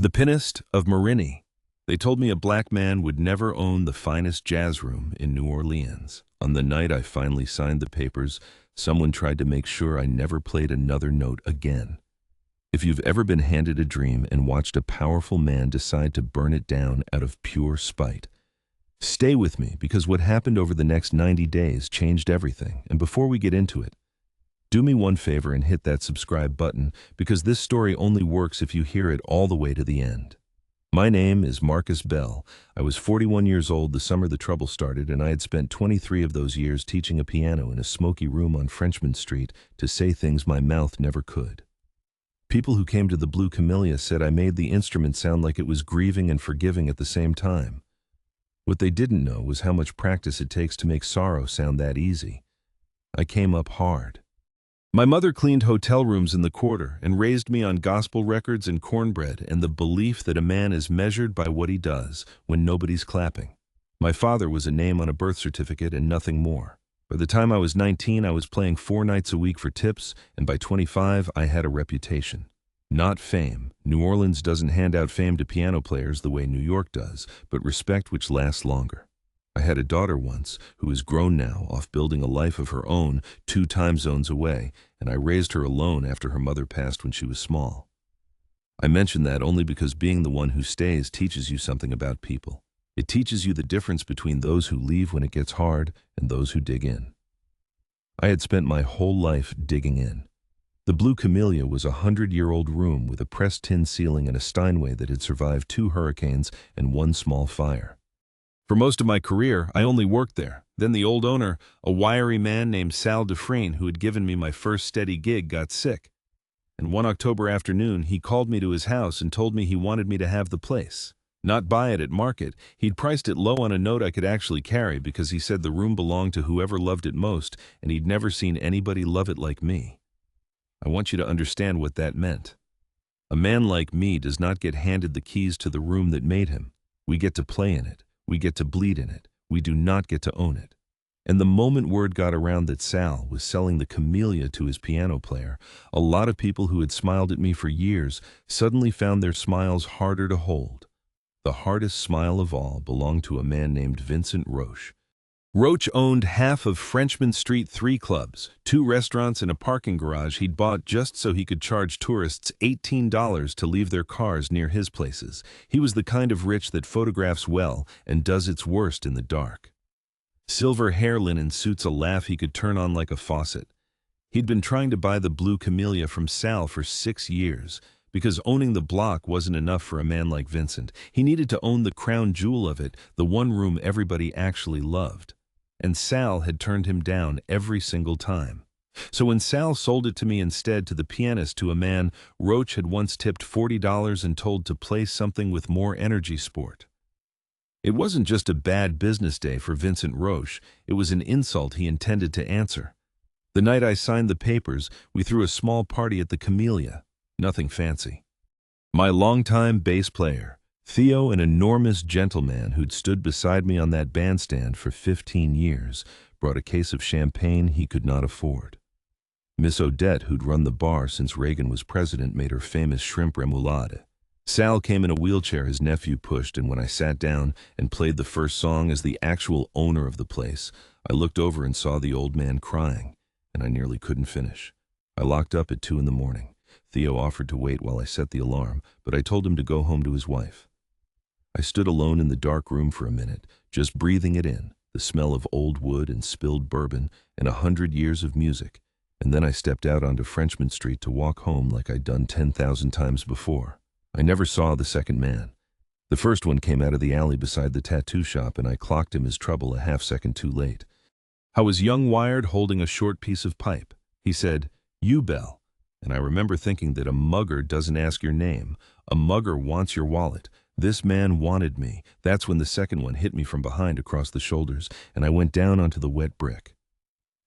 The Pianist of Marini. They told me a black man would never own the finest jazz room in New Orleans. On the night I finally signed the papers, someone tried to make sure I never played another note again. If you've ever been handed a dream and watched a powerful man decide to burn it down out of pure spite, stay with me, because what happened over the next 90 days changed everything. And before we get into it, do me one favor and hit that subscribe button, because this story only works if you hear it all the way to the end. My name is Marcus Bell. I was 41 years old the summer the trouble started, and I had spent 23 of those years teaching a piano in a smoky room on Frenchman Street to say things my mouth never could. People who came to the Blue Camellia said I made the instrument sound like it was grieving and forgiving at the same time. What they didn't know was how much practice it takes to make sorrow sound that easy. I came up hard. My mother cleaned hotel rooms in the quarter and raised me on gospel records and cornbread and the belief that a man is measured by what he does when nobody's clapping. My father was a name on a birth certificate and nothing more. By the time I was 19, I was playing 4 nights a week for tips, and by 25, I had a reputation. Not fame. New Orleans doesn't hand out fame to piano players the way New York does, but respect which lasts longer. I had a daughter once, who is grown now, off building a life of her own 2 time zones away, and I raised her alone after her mother passed when she was small. I mention that only because being the one who stays teaches you something about people. It teaches you the difference between those who leave when it gets hard and those who dig in. I had spent my whole life digging in. The Blue Camellia was a 100-year-old room with a pressed tin ceiling and a Steinway that had survived 2 hurricanes and 1 small fire. For most of my career, I only worked there. Then the old owner, a wiry man named Sal Dufresne, who had given me my first steady gig, got sick. And one October afternoon, he called me to his house and told me he wanted me to have the place. Not buy it at market. He'd priced it low on a note I could actually carry, because he said the room belonged to whoever loved it most, and he'd never seen anybody love it like me. I want you to understand what that meant. A man like me does not get handed the keys to the room that made him. We get to play in it. We get to bleed in it. We do not get to own it. And the moment word got around that Sal was selling the Camellia to his piano player, a lot of people who had smiled at me for years suddenly found their smiles harder to hold. The hardest smile of all belonged to a man named Vincent Roche. Roche owned half of Frenchman Street 3 clubs, 2 restaurants, and a parking garage he'd bought just so he could charge tourists $18 to leave their cars near his places. He was the kind of rich that photographs well and does its worst in the dark. Silver hair linen suits a laugh he could turn on like a faucet. He'd been trying to buy the Blue Camellia from Sal for 6 years, because owning the block wasn't enough for a man like Vincent. He needed to own the crown jewel of it, the one room everybody actually loved. And Sal had turned him down every single time. So when Sal sold it to me instead, to the Pianist, to a man Roche had once tipped $40 and told to play something with more energy sport. It wasn't just a bad business day for Vincent Roche, it was an insult he intended to answer. The night I signed the papers, we threw a small party at the Camellia. Nothing fancy. My longtime bass player, Theo, an enormous gentleman who'd stood beside me on that bandstand for 15 years, brought a case of champagne he could not afford. Miss Odette, who'd run the bar since Reagan was president, made her famous shrimp remoulade. Sal came in a wheelchair his nephew pushed, and when I sat down and played the first song as the actual owner of the place, I looked over and saw the old man crying, and I nearly couldn't finish. I locked up at 2 in the morning. Theo offered to wait while I set the alarm, but I told him to go home to his wife. I stood alone in the dark room for a minute, just breathing it in, the smell of old wood and spilled bourbon and 100 years of music, and then I stepped out onto Frenchman Street to walk home like I'd done 10,000 times before. I never saw the second man. The first one came out of the alley beside the tattoo shop, and I clocked him as trouble a half-second too late. I was young wired, holding a short piece of pipe. He said, "You, Bell." And I remember thinking that a mugger doesn't ask your name. A mugger wants your wallet. This man wanted me. That's when the second one hit me from behind across the shoulders, and I went down onto the wet brick.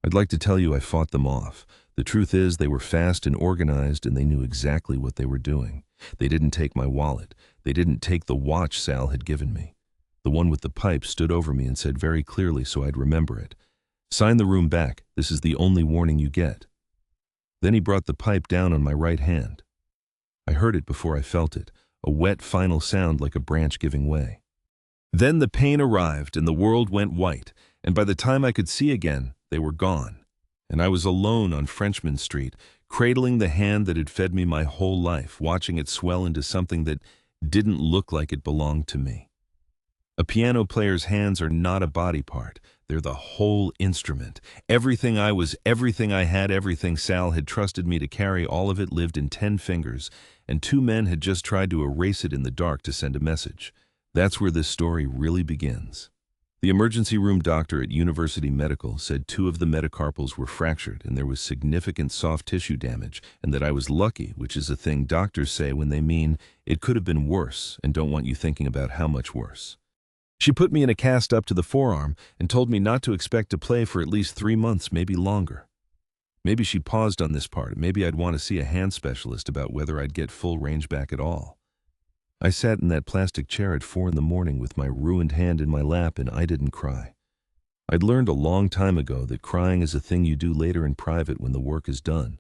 I'd like to tell you I fought them off. The truth is, they were fast and organized, and they knew exactly what they were doing. They didn't take my wallet. They didn't take the watch Sal had given me. The one with the pipe stood over me and said very clearly, so I'd remember it, "Sign the room back. This is the only warning you get." Then he brought the pipe down on my right hand. I heard it before I felt it, a wet final sound like a branch giving way. Then the pain arrived and the world went white, and by the time I could see again, they were gone. And I was alone on Frenchman Street, cradling the hand that had fed me my whole life, watching it swell into something that didn't look like it belonged to me. A piano player's hands are not a body part. They're the whole instrument. Everything I was, everything I had, everything Sal had trusted me to carry, all of it lived in 10 fingers, and 2 men had just tried to erase it in the dark to send a message. That's where this story really begins. The emergency room doctor at University Medical said 2 of the metacarpals were fractured and there was significant soft tissue damage, and that I was lucky, which is a thing doctors say when they mean it could have been worse and don't want you thinking about how much worse. She put me in a cast up to the forearm and told me not to expect to play for at least 3 months, maybe longer. Maybe she paused on this part. Maybe I'd want to see a hand specialist about whether I'd get full range back at all. I sat in that plastic chair at 4 in the morning with my ruined hand in my lap, and I didn't cry. I'd learned a long time ago that crying is a thing you do later in private when the work is done.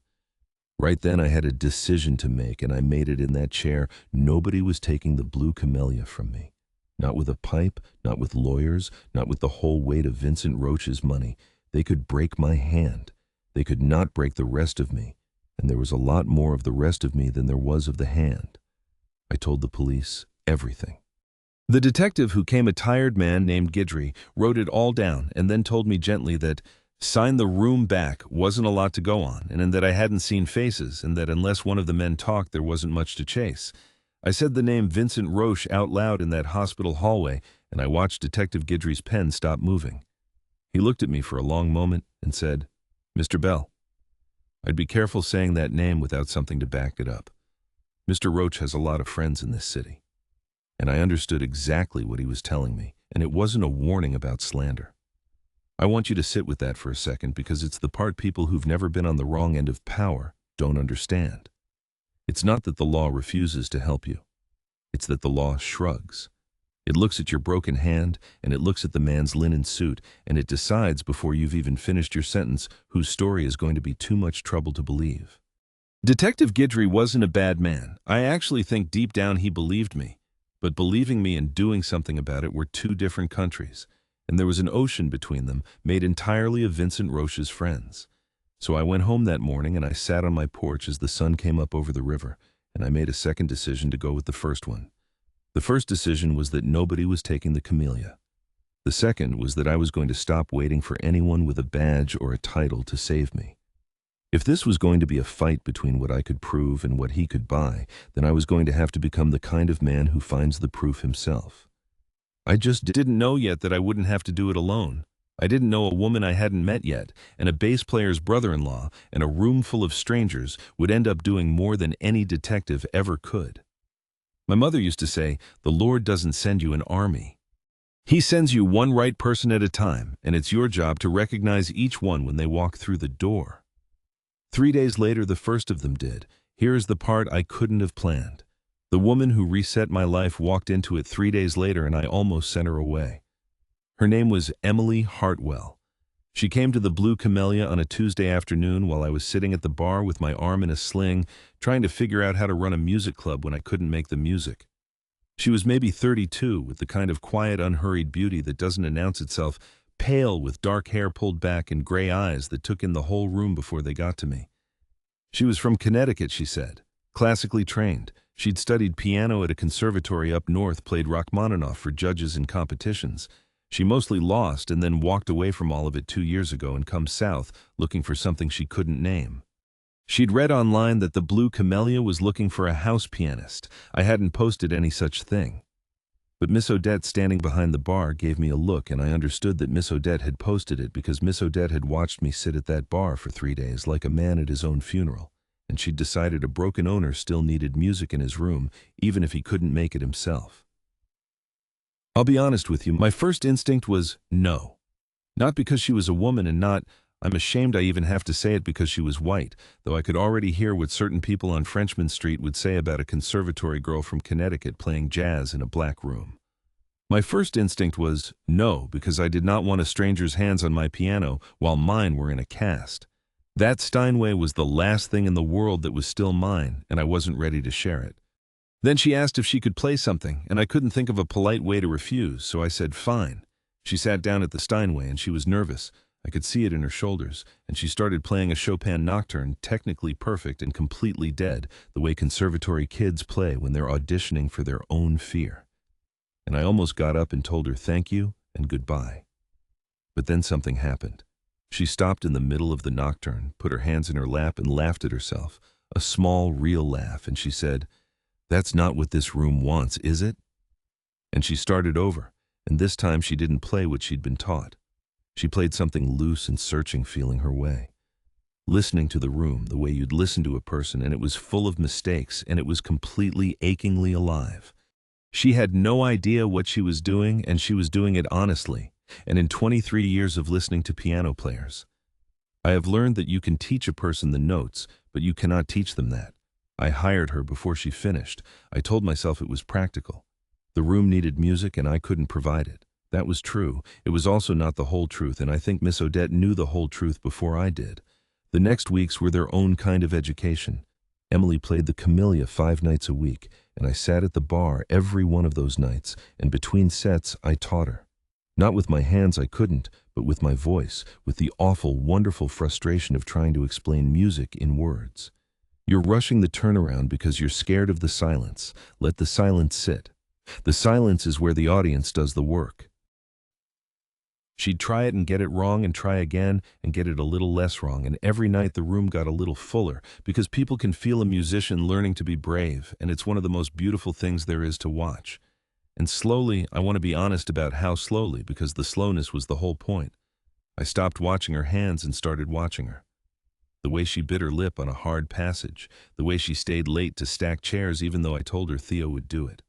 Right then I had a decision to make, and I made it in that chair. Nobody was taking the blue camellia from me. Not with a pipe, not with lawyers, not with the whole weight of Vincent Roche's money. They could break my hand. They could not break the rest of me, and there was a lot more of the rest of me than there was of the hand. I told the police everything. The detective, who came a tired man named Guidry, wrote it all down and then told me gently that sign the room back wasn't a lot to go on, and that I hadn't seen faces, and that unless one of the men talked, there wasn't much to chase. I said the name Vincent Roche out loud in that hospital hallway, and I watched Detective Guidry's pen stop moving. He looked at me for a long moment and said, "Mr. Bell." I'd be careful saying that name without something to back it up. Mr. Roche has a lot of friends in this city. And I understood exactly what he was telling me, and it wasn't a warning about slander. I want you to sit with that for a second, because it's the part people who've never been on the wrong end of power don't understand. It's not that the law refuses to help you. It's that the law shrugs. It looks at your broken hand, and it looks at the man's linen suit, and it decides before you've even finished your sentence whose story is going to be too much trouble to believe. Detective Guidry wasn't a bad man. I actually think deep down he believed me. But believing me and doing something about it were 2 different countries, and there was an ocean between them, made entirely of Vincent Roche's friends. So I went home that morning and I sat on my porch as the sun came up over the river, and I made a second decision to go with the first one. The first decision was that nobody was taking the camellia. The second was that I was going to stop waiting for anyone with a badge or a title to save me. If this was going to be a fight between what I could prove and what he could buy, then I was going to have to become the kind of man who finds the proof himself. I just didn't know yet that I wouldn't have to do it alone. I didn't know a woman I hadn't met yet, and a bass player's brother-in-law, and a room full of strangers would end up doing more than any detective ever could. My mother used to say, the Lord doesn't send you an army. He sends you one right person at a time, and it's your job to recognize each one when they walk through the door. 3 days later, the first of them did. Here is the part I couldn't have planned. The woman who reset my life walked into it 3 days later, and I almost sent her away. Her name was Emily Hartwell. She came to the Blue Camellia on a Tuesday afternoon while I was sitting at the bar with my arm in a sling, trying to figure out how to run a music club when I couldn't make the music. She was maybe 32, with the kind of quiet, unhurried beauty that doesn't announce itself, pale with dark hair pulled back and gray eyes that took in the whole room before they got to me. She was from Connecticut, she said, classically trained. She'd studied piano at a conservatory up north, played Rachmaninoff for judges in competitions. She mostly lost and then walked away from all of it 2 years ago and come south looking for something she couldn't name. She'd read online that the Blue Camellia was looking for a house pianist. I hadn't posted any such thing. But Miss Odette, standing behind the bar, gave me a look, and I understood that Miss Odette had posted it because Miss Odette had watched me sit at that bar for 3 days like a man at his own funeral, and she'd decided a broken owner still needed music in his room, even if he couldn't make it himself. I'll be honest with you, my first instinct was no. Not because she was a woman, and not, I'm ashamed I even have to say it, because she was white, though I could already hear what certain people on Frenchman Street would say about a conservatory girl from Connecticut playing jazz in a black room. My first instinct was no, because I did not want a stranger's hands on my piano while mine were in a cast. That Steinway was the last thing in the world that was still mine, and I wasn't ready to share it. Then she asked if she could play something, and I couldn't think of a polite way to refuse, so I said fine. She sat down at the Steinway, and she was nervous. I could see it in her shoulders, and she started playing a Chopin nocturne, technically perfect and completely dead, the way conservatory kids play when they're auditioning for their own fear. And I almost got up and told her thank you and goodbye. But then something happened. She stopped in the middle of the nocturne, put her hands in her lap, and laughed at herself, a small, real laugh, and she said, "That's not what this room wants, is it?" And she started over, and this time she didn't play what she'd been taught. She played something loose and searching, feeling her way. Listening to the room the way you'd listen to a person, and it was full of mistakes, and it was completely, achingly alive. She had no idea what she was doing, and she was doing it honestly, and in 23 years of listening to piano players. I have learned that you can teach a person the notes, but you cannot teach them that. I hired her before she finished. I told myself it was practical. The room needed music, and I couldn't provide it. That was true. It was also not the whole truth, and I think Miss Odette knew the whole truth before I did. The next weeks were their own kind of education. Emily played the Camellia 5 nights a week, and I sat at the bar every one of those nights, and between sets I taught her. Not with my hands, I couldn't, but with my voice, with the awful, wonderful frustration of trying to explain music in words. You're rushing the turnaround because you're scared of the silence. Let the silence sit. The silence is where the audience does the work. She'd try it and get it wrong and try again and get it a little less wrong, and every night the room got a little fuller because people can feel a musician learning to be brave, and it's one of the most beautiful things there is to watch. And slowly, I want to be honest about how slowly, because the slowness was the whole point. I stopped watching her hands and started watching her. The way she bit her lip on a hard passage, the way she stayed late to stack chairs even though I told her Theo would do it,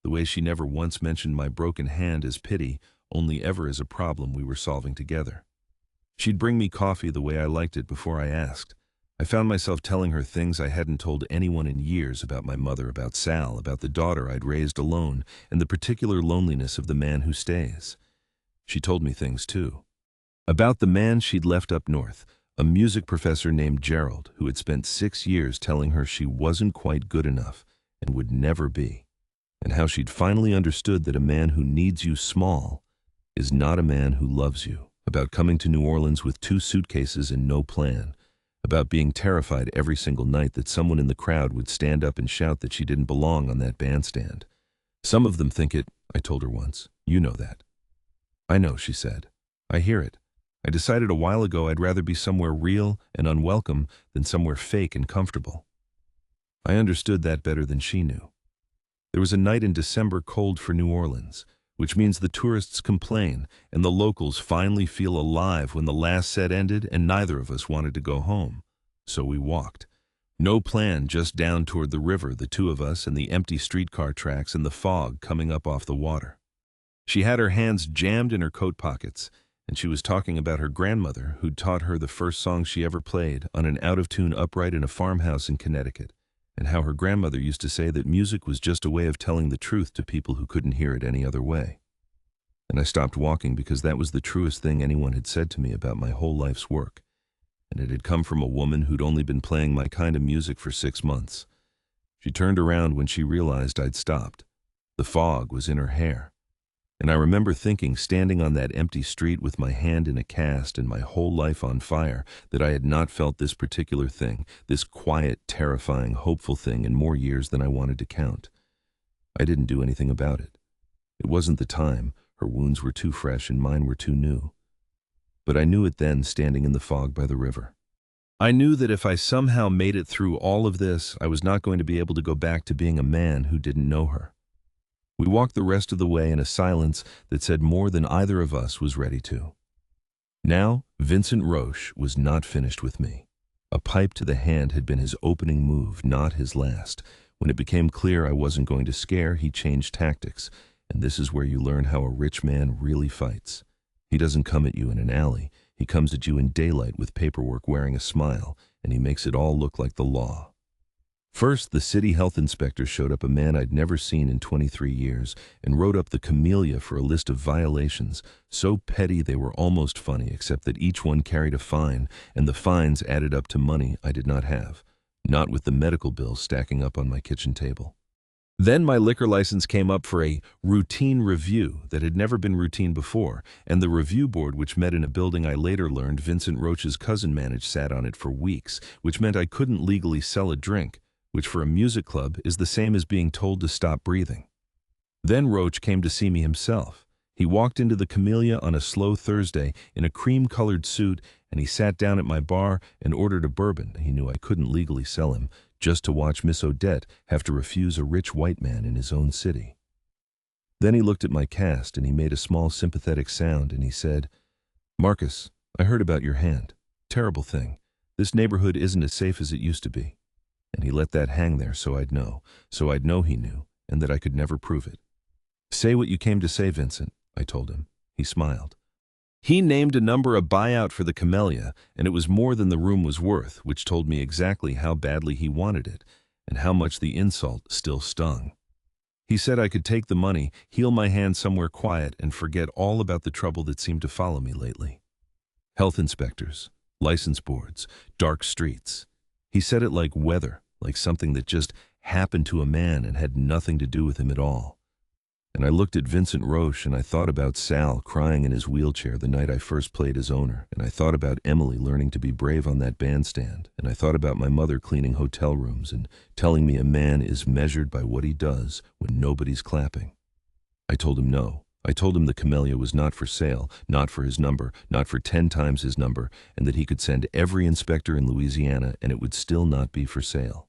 the way she never once mentioned my broken hand as pity, only ever as a problem we were solving together. She'd bring me coffee the way I liked it before I asked. I found myself telling her things I hadn't told anyone in years about my mother, about Sal, about the daughter I'd raised alone, and the particular loneliness of the man who stays. She told me things, too. About the man she'd left up north, a music professor named Gerald, who had spent 6 years telling her she wasn't quite good enough and would never be, and how she'd finally understood that a man who needs you small is not a man who loves you, about coming to New Orleans with 2 suitcases and no plan, about being terrified every single night that someone in the crowd would stand up and shout that she didn't belong on that bandstand. Some of them think it, I told her once. You know that. I know, she said. I hear it. I decided a while ago I'd rather be somewhere real and unwelcome than somewhere fake and comfortable. I understood that better than she knew. There was a night in December cold for New Orleans, which means the tourists complain and the locals finally feel alive when the last set ended and neither of us wanted to go home. So we walked. No plan, just down toward the river, the 2 of us and the empty streetcar tracks and the fog coming up off the water. She had her hands jammed in her coat pockets, and she was talking about her grandmother who'd taught her the first song she ever played on an out-of-tune upright in a farmhouse in Connecticut, and how her grandmother used to say that music was just a way of telling the truth to people who couldn't hear it any other way. And I stopped walking because that was the truest thing anyone had said to me about my whole life's work, and it had come from a woman who'd only been playing my kind of music for 6 months. She turned around when she realized I'd stopped. The fog was in her hair. And I remember thinking, standing on that empty street with my hand in a cast and my whole life on fire, that I had not felt this particular thing, this quiet, terrifying, hopeful thing in more years than I wanted to count. I didn't do anything about it. It wasn't the time. Her wounds were too fresh and mine were too new. But I knew it then, standing in the fog by the river. I knew that if I somehow made it through all of this, I was not going to be able to go back to being a man who didn't know her. We walked the rest of the way in a silence that said more than either of us was ready to. Now, Vincent Roche was not finished with me. A pipe to the hand had been his opening move, not his last. When it became clear I wasn't going to scare, he changed tactics, and this is where you learn how a rich man really fights. He doesn't come at you in an alley. He comes at you in daylight with paperwork, wearing a smile, and he makes it all look like the law. First, the city health inspector showed up, a man I'd never seen in 23 years, and wrote up the Camellia for a list of violations, so petty they were almost funny, except that each one carried a fine, and the fines added up to money I did not have, not with the medical bills stacking up on my kitchen table. Then my liquor license came up for a routine review that had never been routine before, and the review board, which met in a building I later learned Vincent Roach's cousin managed, sat on it for weeks, which meant I couldn't legally sell a drink, which for a music club is the same as being told to stop breathing. Then Roach came to see me himself. He walked into the Camellia on a slow Thursday in a cream-colored suit, and he sat down at my bar and ordered a bourbon he knew I couldn't legally sell him, just to watch Miss Odette have to refuse a rich white man in his own city. Then he looked at my cast and he made a small sympathetic sound and he said, "Marcus, I heard about your hand. Terrible thing. This neighborhood isn't as safe as it used to be." And he let that hang there so I'd know he knew, and that I could never prove it. "Say what you came to say, Vincent," I told him. He smiled. He named a number, a buyout for the Camellia, and it was more than the room was worth, which told me exactly how badly he wanted it, and how much the insult still stung. He said I could take the money, heal my hand somewhere quiet, and forget all about the trouble that seemed to follow me lately. Health inspectors, license boards, dark streets. He said it like weather, like something that just happened to a man and had nothing to do with him at all. And I looked at Vincent Roche and I thought about Sal crying in his wheelchair the night I first played his owner, and I thought about Emily learning to be brave on that bandstand, and I thought about my mother cleaning hotel rooms and telling me a man is measured by what he does when nobody's clapping. I told him no. I told him the Camellia was not for sale, not for his number, not for 10 times his number, and that he could send every inspector in Louisiana and it would still not be for sale.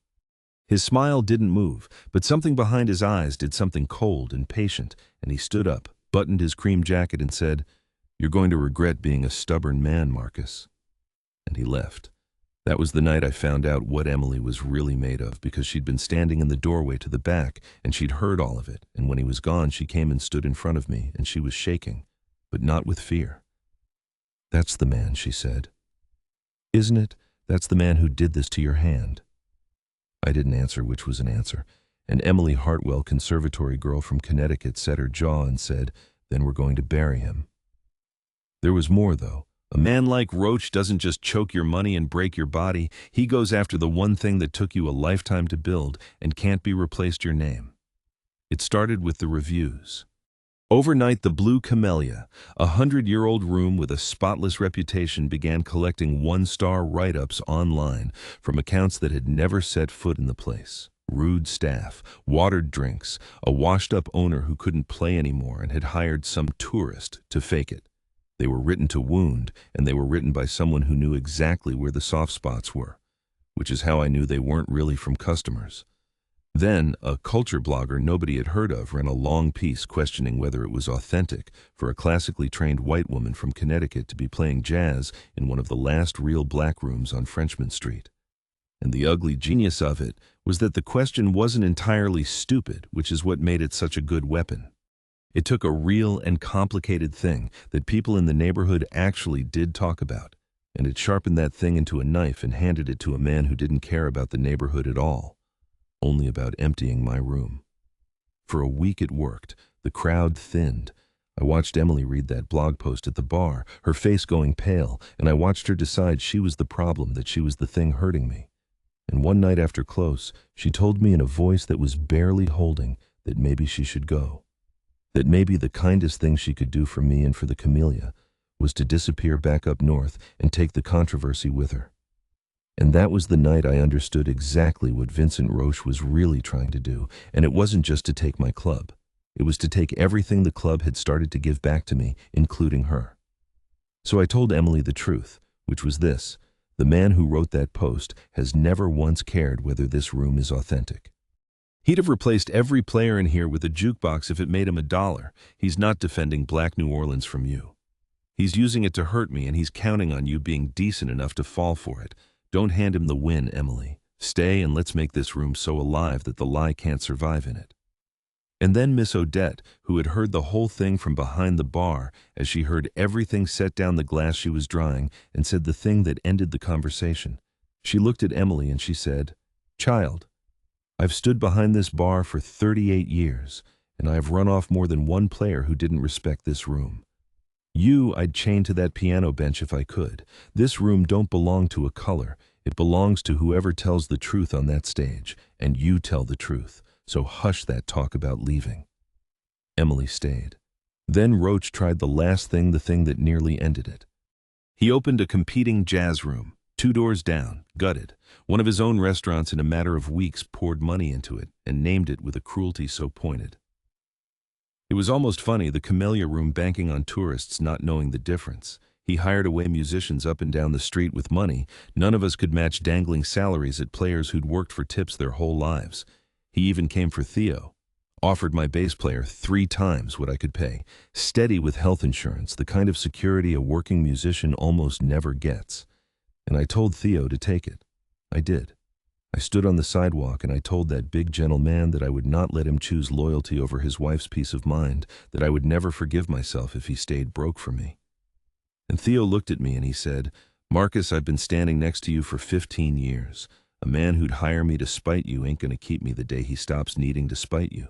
His smile didn't move, but something behind his eyes did something cold and patient, and he stood up, buttoned his cream jacket, and said, "You're going to regret being a stubborn man, Marcus." And he left. That was the night I found out what Emily was really made of, because she'd been standing in the doorway to the back, and she'd heard all of it, and when he was gone she came and stood in front of me, and she was shaking, but not with fear. "That's the man," she said. "Isn't it? That's the man who did this to your hand." I didn't answer, which was an answer, and Emily Hartwell, conservatory girl from Connecticut, set her jaw and said, "Then we're going to bury him." There was more, though. A man like Roach doesn't just choke your money and break your body. He goes after the one thing that took you a lifetime to build and can't be replaced: your name. It started with the reviews. Overnight, the Blue Camellia, a 100-year-old room with a spotless reputation, began collecting one-star write-ups online from accounts that had never set foot in the place. Rude staff, watered drinks, a washed-up owner who couldn't play anymore and had hired some tourist to fake it. They were written to wound, and they were written by someone who knew exactly where the soft spots were, which is how I knew they weren't really from customers. Then, a culture blogger nobody had heard of ran a long piece questioning whether it was authentic for a classically trained white woman from Connecticut to be playing jazz in one of the last real black rooms on Frenchman Street. And the ugly genius of it was that the question wasn't entirely stupid, which is what made it such a good weapon. It took a real and complicated thing that people in the neighborhood actually did talk about, and it sharpened that thing into a knife and handed it to a man who didn't care about the neighborhood at all. Only about emptying my room. For a week it worked. The crowd thinned. I watched Emily read that blog post at the bar, her face going pale, and I watched her decide she was the problem, that she was the thing hurting me. And one night after close, she told me in a voice that was barely holding that maybe she should go. That maybe the kindest thing she could do for me and for the Camellia was to disappear back up north and take the controversy with her. And that was the night I understood exactly what Vincent Roche was really trying to do, and it wasn't just to take my club. It was to take everything the club had started to give back to me, including her. So I told Emily the truth, which was this: the man who wrote that post has never once cared whether this room is authentic. He'd have replaced every player in here with a jukebox if it made him $1. He's not defending Black New Orleans from you. He's using it to hurt me, and he's counting on you being decent enough to fall for it. Don't hand him the win, Emily. Stay and let's make this room so alive that the lie can't survive in it. And then Miss Odette, who had heard the whole thing from behind the bar, as she heard everything, set down the glass she was drying and said the thing that ended the conversation. She looked at Emily and she said, "Child, I've stood behind this bar for 38 years, and I have run off more than one player who didn't respect this room. You, I'd chain to that piano bench if I could. This room don't belong to a color. It belongs to whoever tells the truth on that stage, and you tell the truth. so hush that talk about leaving." Emily stayed. Then Roach tried the thing that nearly ended it. He opened a competing jazz room, 2 doors down, gutted. One of his own restaurants in a matter of weeks poured money into it and named it with a cruelty so pointed. It was almost funny, the Camellia Room banking on tourists not knowing the difference. He hired away musicians up and down the street with money. None of us could match dangling salaries at players who'd worked for tips their whole lives. He even came for Theo. Offered my bass player 3 times what I could pay. Steady with health insurance, the kind of security a working musician almost never gets. And I told Theo to take it. I did. I stood on the sidewalk and I told that big gentle man that I would not let him choose loyalty over his wife's peace of mind, that I would never forgive myself if he stayed broke for me. And Theo looked at me and he said, "Marcus, I've been standing next to you for 15 years. A man who'd hire me to spite you ain't gonna keep me the day he stops needing to spite you.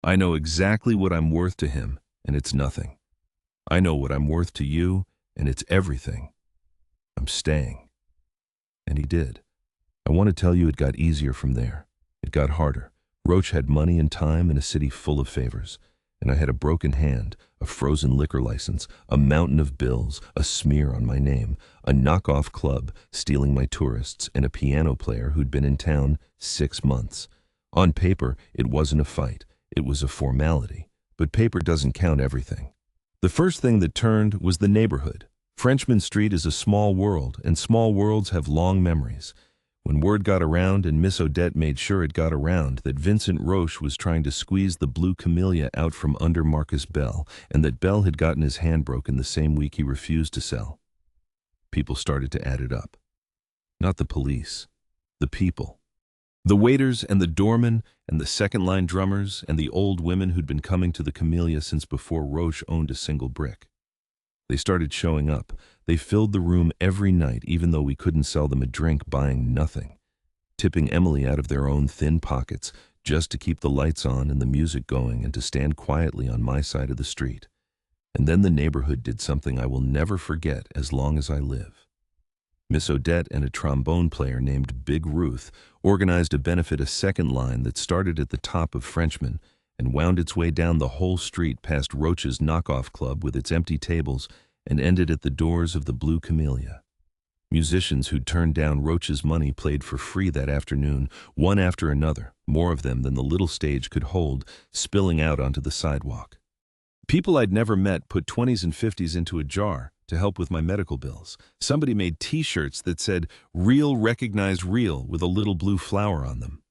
I know exactly what I'm worth to him, and it's nothing. I know what I'm worth to you, and it's everything. I'm staying." And he did. I want to tell you it got easier from there. It got harder. Roach had money and time in a city full of favors. And I had a broken hand, a frozen liquor license, a mountain of bills, a smear on my name, a knockoff club stealing my tourists, and a piano player who'd been in town 6 months. On paper, it wasn't a fight. It was a formality. But paper doesn't count everything. The first thing that turned was the neighborhood. Frenchman Street is a small world, and small worlds have long memories. When word got around, and Miss Odette made sure it got around, that Vincent Roche was trying to squeeze the blue camellia out from under Marcus Bell, and that Bell had gotten his hand broken the same week he refused to sell, people started to add it up. Not the police, the people. The waiters and the doormen and the second-line drummers and the old women who'd been coming to the Camellia since before Roche owned a single brick. They started showing up. They filled the room every night, even though we couldn't sell them a drink, buying nothing, tipping Emily out of their own thin pockets just to keep the lights on and the music going and to stand quietly on my side of the street. And then the neighborhood did something I will never forget as long as I live. Miss Odette and a trombone player named Big Ruth organized a benefit, a second line that started at the top of Frenchman and wound its way down the whole street past Roach's knockoff club with its empty tables and ended at the doors of the Blue Camellia. Musicians who'd turned down Roach's money played for free that afternoon, one after another, more of them than the little stage could hold, spilling out onto the sidewalk. People I'd never met put 20s and 50s into a jar to help with my medical bills. Somebody made T-shirts that said, "Real recognized real," with a little blue flower on them.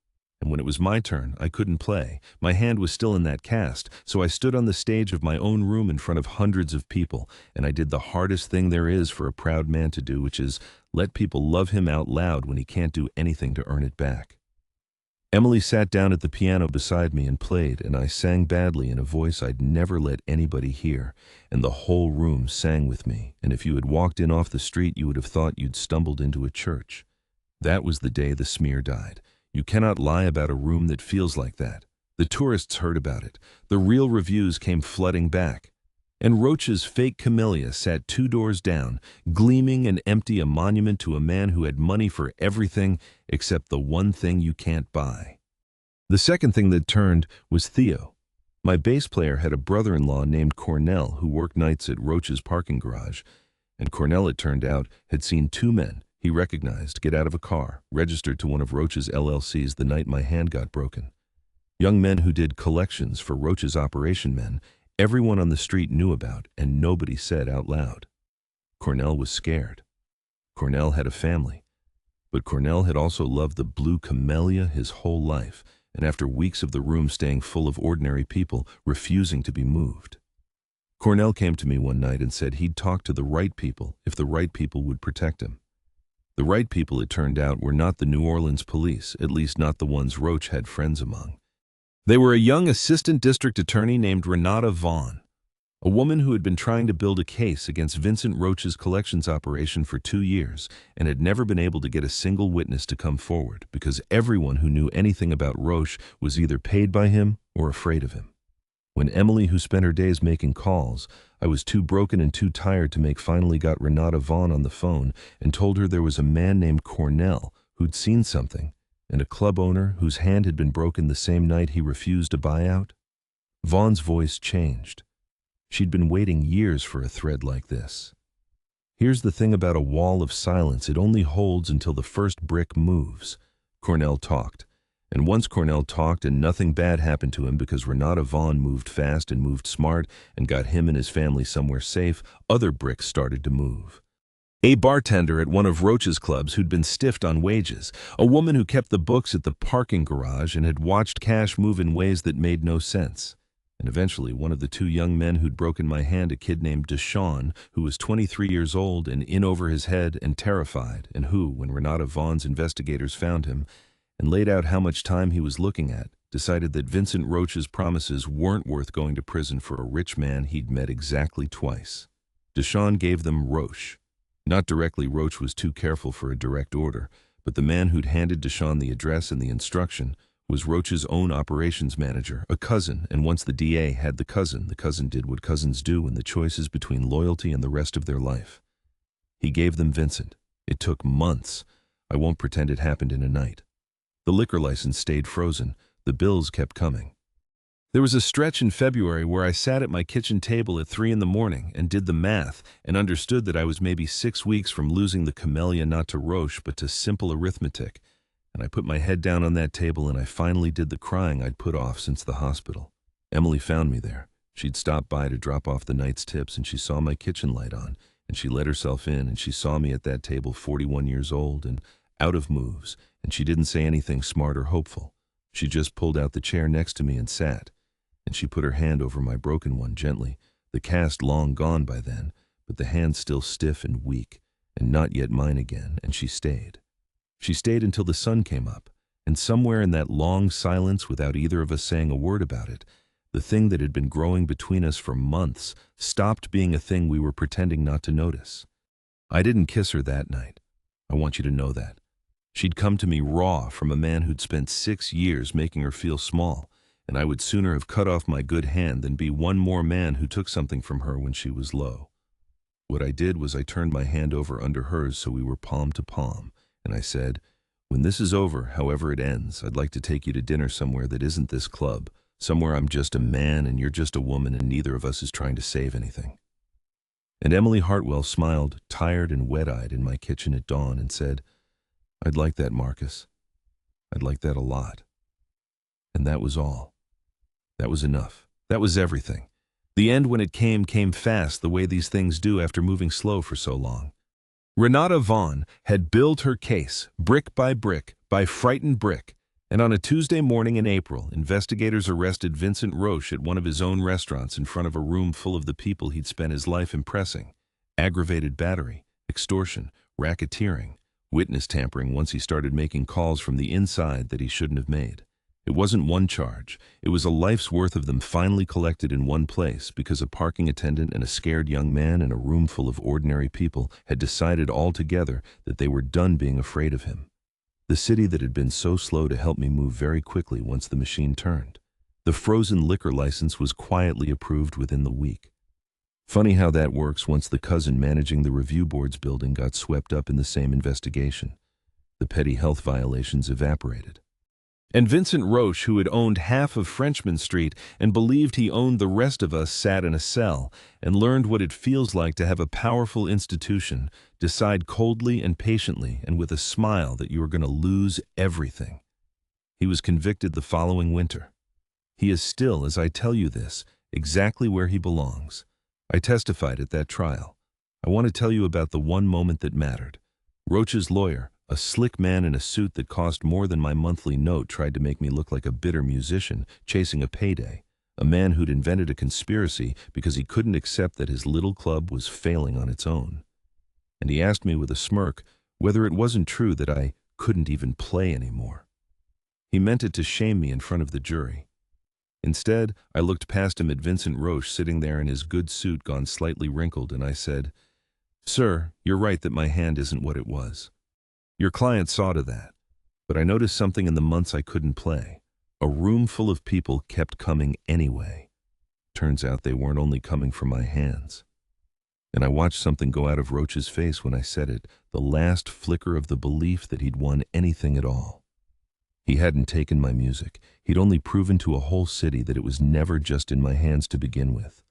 And when it was my turn, I couldn't play. My hand was still in that cast, so I stood on the stage of my own room in front of hundreds of people, and I did the hardest thing there is for a proud man to do, which is let people love him out loud when he can't do anything to earn it back. Emily sat down at the piano beside me and played, and I sang badly in a voice I'd never let anybody hear, and the whole room sang with me, and if you had walked in off the street, you would have thought you'd stumbled into a church. That was the day the smear died. You cannot lie about a room that feels like that. The tourists heard about it. The real reviews came flooding back. And Roach's fake camellia sat 2 doors down, gleaming and empty, a monument to a man who had money for everything except the one thing you can't buy. The second thing that turned was Theo. My bass player had a brother-in-law named Cornell who worked nights at Roach's parking garage, and Cornell, it turned out, had seen 2 men he recognized get out of a car, registered to one of Roach's LLCs the night my hand got broken. Young men who did collections for Roach's operation men, everyone on the street knew about, and nobody said out loud. Cornell was scared. Cornell had a family. But Cornell had also loved the Blue Camellia his whole life, and after weeks of the room staying full of ordinary people, refusing to be moved. Cornell came to me one night and said he'd talk to the right people if the right people would protect him. The right people, it turned out, were not the New Orleans police, at least not the ones Roach had friends among. They were a young assistant district attorney named Renata Vaughn, a woman who had been trying to build a case against Vincent Roach's collections operation for 2 years and had never been able to get a single witness to come forward because everyone who knew anything about Roach was either paid by him or afraid of him. When Emily, who spent her days making calls, I was too broken and too tired to make, finally got Renata Vaughn on the phone and told her there was a man named Cornell who'd seen something, and a club owner whose hand had been broken the same night he refused a buyout? Vaughn's voice changed. She'd been waiting years for a thread like this. Here's the thing about a wall of silence: it only holds until the first brick moves. Cornell talked. And once Cornell talked and nothing bad happened to him because Renata Vaughn moved fast and moved smart and got him and his family somewhere safe, other bricks started to move. A bartender at one of Roach's clubs who'd been stiffed on wages, a woman who kept the books at the parking garage and had watched cash move in ways that made no sense. And eventually, one of the two young men who'd broken my hand, a kid named Deshawn, who was 23 years old and in over his head and terrified, and who, when Renata Vaughn's investigators found him and laid out how much time he was looking at, decided that Vincent Roach's promises weren't worth going to prison for a rich man he'd met exactly twice. Deshawn gave them Roach. Not directly, Roach was too careful for a direct order, but the man who'd handed Deshawn the address and the instruction was Roach's own operations manager, a cousin, and once the DA had the cousin did what cousins do in the choices between loyalty and the rest of their life. He gave them Vincent. It took months. I won't pretend it happened in a night. The liquor license stayed frozen. The bills kept coming. There was a stretch in February where I sat at my kitchen table at 3 a.m. and did the math and understood that I was maybe 6 weeks from losing the camellia not to Roche but to simple arithmetic. And I put my head down on that table and I finally did the crying I'd put off since the hospital. Emily found me there. She'd stopped by to drop off the night's tips and she saw my kitchen light on and she let herself in and she saw me at that table, 41 years old and out of moves, and she didn't say anything smart or hopeful. She just pulled out the chair next to me and sat. And she put her hand over my broken one gently, the cast long gone by then, but the hand still stiff and weak, and not yet mine again, and she stayed. She stayed until the sun came up, and somewhere in that long silence, without either of us saying a word about it, the thing that had been growing between us for months stopped being a thing we were pretending not to notice. I didn't kiss her that night. I want you to know that. She'd come to me raw from a man who'd spent 6 years making her feel small, and I would sooner have cut off my good hand than be one more man who took something from her when she was low. What I did was I turned my hand over under hers so we were palm to palm, and I said, "When this is over, however it ends, I'd like to take you to dinner somewhere that isn't this club, somewhere I'm just a man and you're just a woman and neither of us is trying to save anything." And Emily Hartwell smiled, tired and wet-eyed, in my kitchen at dawn and said, "I'd like that, Marcus. I'd like that a lot." And that was all. That was enough. That was everything. The end, when it came fast, the way these things do after moving slow for so long. Renata Vaughn had built her case, brick by frightened brick, and on a Tuesday morning in April, investigators arrested Vincent Roche at one of his own restaurants in front of a room full of the people he'd spent his life impressing. Aggravated battery, extortion, racketeering, witness tampering once he started making calls from the inside that he shouldn't have made. It wasn't one charge. It was a life's worth of them finally collected in one place because a parking attendant and a scared young man in a room full of ordinary people had decided all together that they were done being afraid of him. The city that had been so slow to help me move very quickly once the machine turned. The frozen liquor license was quietly approved within the week. Funny how that works once the cousin managing the review board's building got swept up in the same investigation. The petty health violations evaporated. And Vincent Roche, who had owned half of Frenchman Street and believed he owned the rest of us, sat in a cell and learned what it feels like to have a powerful institution decide coldly and patiently and with a smile that you are going to lose everything. He was convicted the following winter. He is still, as I tell you this, exactly where he belongs. I testified at that trial. I want to tell you about the one moment that mattered. Roach's lawyer, a slick man in a suit that cost more than my monthly note, tried to make me look like a bitter musician chasing a payday, a man who'd invented a conspiracy because he couldn't accept that his little club was failing on its own. And he asked me with a smirk whether it wasn't true that I couldn't even play anymore. He meant it to shame me in front of the jury. Instead, I looked past him at Vincent Roche sitting there in his good suit gone slightly wrinkled, and I said, "Sir, you're right that my hand isn't what it was. Your client saw to that, but I noticed something in the months I couldn't play. A room full of people kept coming anyway. Turns out they weren't only coming for my hands." And I watched something go out of Roach's face when I said it, the last flicker of the belief that he'd won anything at all. He hadn't taken my music. He'd only proven to a whole city that it was never just in my hands to begin with.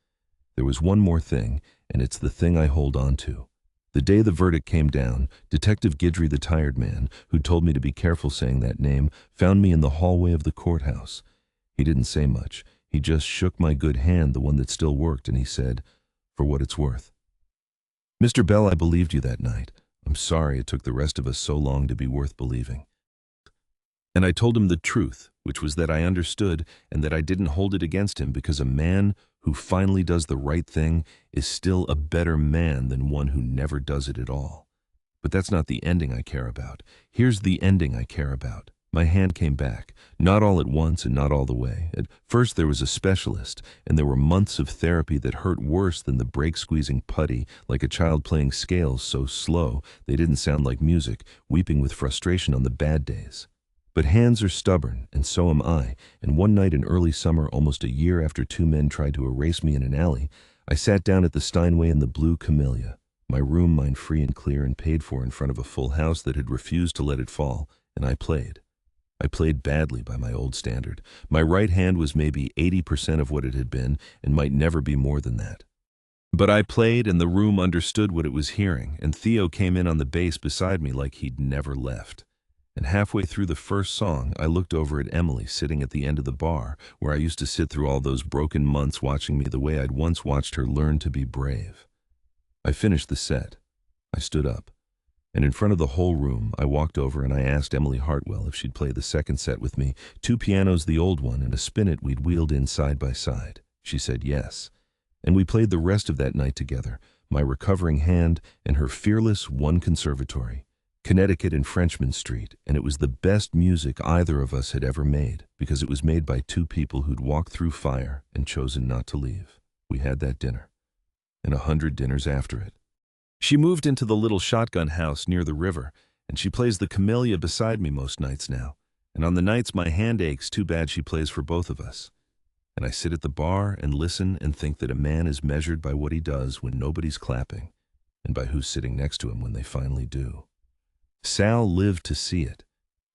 There was one more thing, and it's the thing I hold on to. The day the verdict came down, Detective Guidry, the tired man, who told me to be careful saying that name, found me in the hallway of the courthouse. He didn't say much. He just shook my good hand, the one that still worked, and he said, "For what it's worth." "Mr. Bell, I believed you that night. I'm sorry it took the rest of us so long to be worth believing." And I told him the truth, which was that I understood and that I didn't hold it against him, because a man who finally does the right thing is still a better man than one who never does it at all. But that's not the ending I care about. Here's the ending I care about. My hand came back, not all at once and not all the way. At first there was a specialist, and there were months of therapy that hurt worse than the brake-squeezing putty, like a child playing scales so slow they didn't sound like music, weeping with frustration on the bad days. But hands are stubborn, and so am I, and one night in early summer, almost a year after two men tried to erase me in an alley, I sat down at the Steinway in the blue camellia, my room, mine free and clear and paid for, in front of a full house that had refused to let it fall, and I played. I played badly by my old standard. My right hand was maybe 80% of what it had been, and might never be more than that. But I played, and the room understood what it was hearing, and Theo came in on the bass beside me like he'd never left. And halfway through the first song, I looked over at Emily sitting at the end of the bar, where I used to sit through all those broken months, watching me the way I'd once watched her learn to be brave. I finished the set. I stood up, and in front of the whole room, I walked over and I asked Emily Hartwell if she'd play the second set with me, 2 pianos, the old one, and a spinet we'd wheeled in side by side. She said yes, and we played the rest of that night together, my recovering hand and her fearless one conservatory. Connecticut and Frenchman Street, and it was the best music either of us had ever made, because it was made by 2 people who'd walked through fire and chosen not to leave. We had that dinner, and 100 dinners after it. She moved into the little shotgun house near the river, and she plays the camellia beside me most nights now, and on the nights my hand aches too bad, she plays for both of us. And I sit at the bar and listen and think that a man is measured by what he does when nobody's clapping, and by who's sitting next to him when they finally do. Sal lived to see it.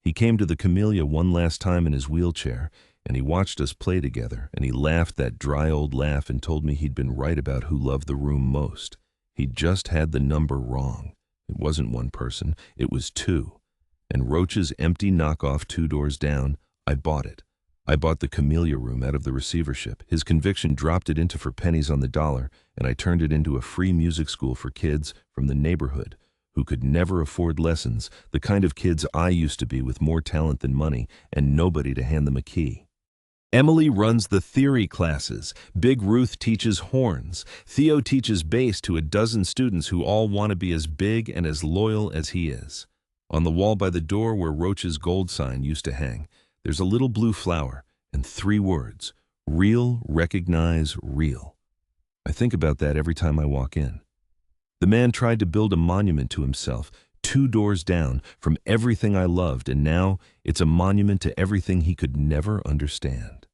He came to the camellia one last time in his wheelchair, and he watched us play together, and he laughed that dry old laugh and told me he'd been right about who loved the room most. He'd just had the number wrong. It wasn't 1 person, it was 2. And Roach's empty knockoff 2 doors down, I bought it. I bought the camellia room out of the receivership. His conviction dropped it into for pennies on the dollar, and I turned it into a free music school for kids from the neighborhood who could never afford lessons, the kind of kids I used to be, with more talent than money and nobody to hand them a key. Emily runs the theory classes. Big Ruth teaches horns. Theo teaches bass to a dozen students who all want to be as big and as loyal as he is. On the wall by the door where Roach's gold sign used to hang, there's a little blue flower and 3 words: real, recognize, real. I think about that every time I walk in. The man tried to build a monument to himself, 2 doors down from everything I loved, and now it's a monument to everything he could never understand.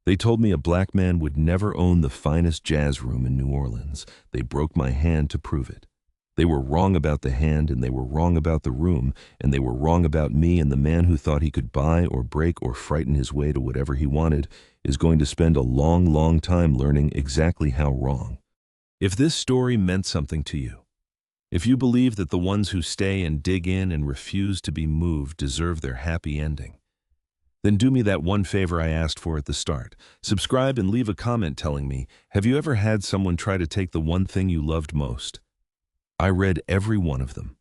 They told me a black man would never own the finest jazz room in New Orleans. They broke my hand to prove it. They were wrong about the hand, and they were wrong about the room, and they were wrong about me, and the man who thought he could buy or break or frighten his way to whatever he wanted is going to spend a long, long time learning exactly how wrong. If this story meant something to you, if you believe that the ones who stay and dig in and refuse to be moved deserve their happy ending, then do me that one favor I asked for at the start. Subscribe and leave a comment telling me, have you ever had someone try to take the one thing you loved most? I read every one of them.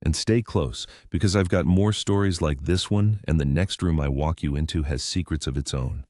And stay close, because I've got more stories like this one, and the next room I walk you into has secrets of its own.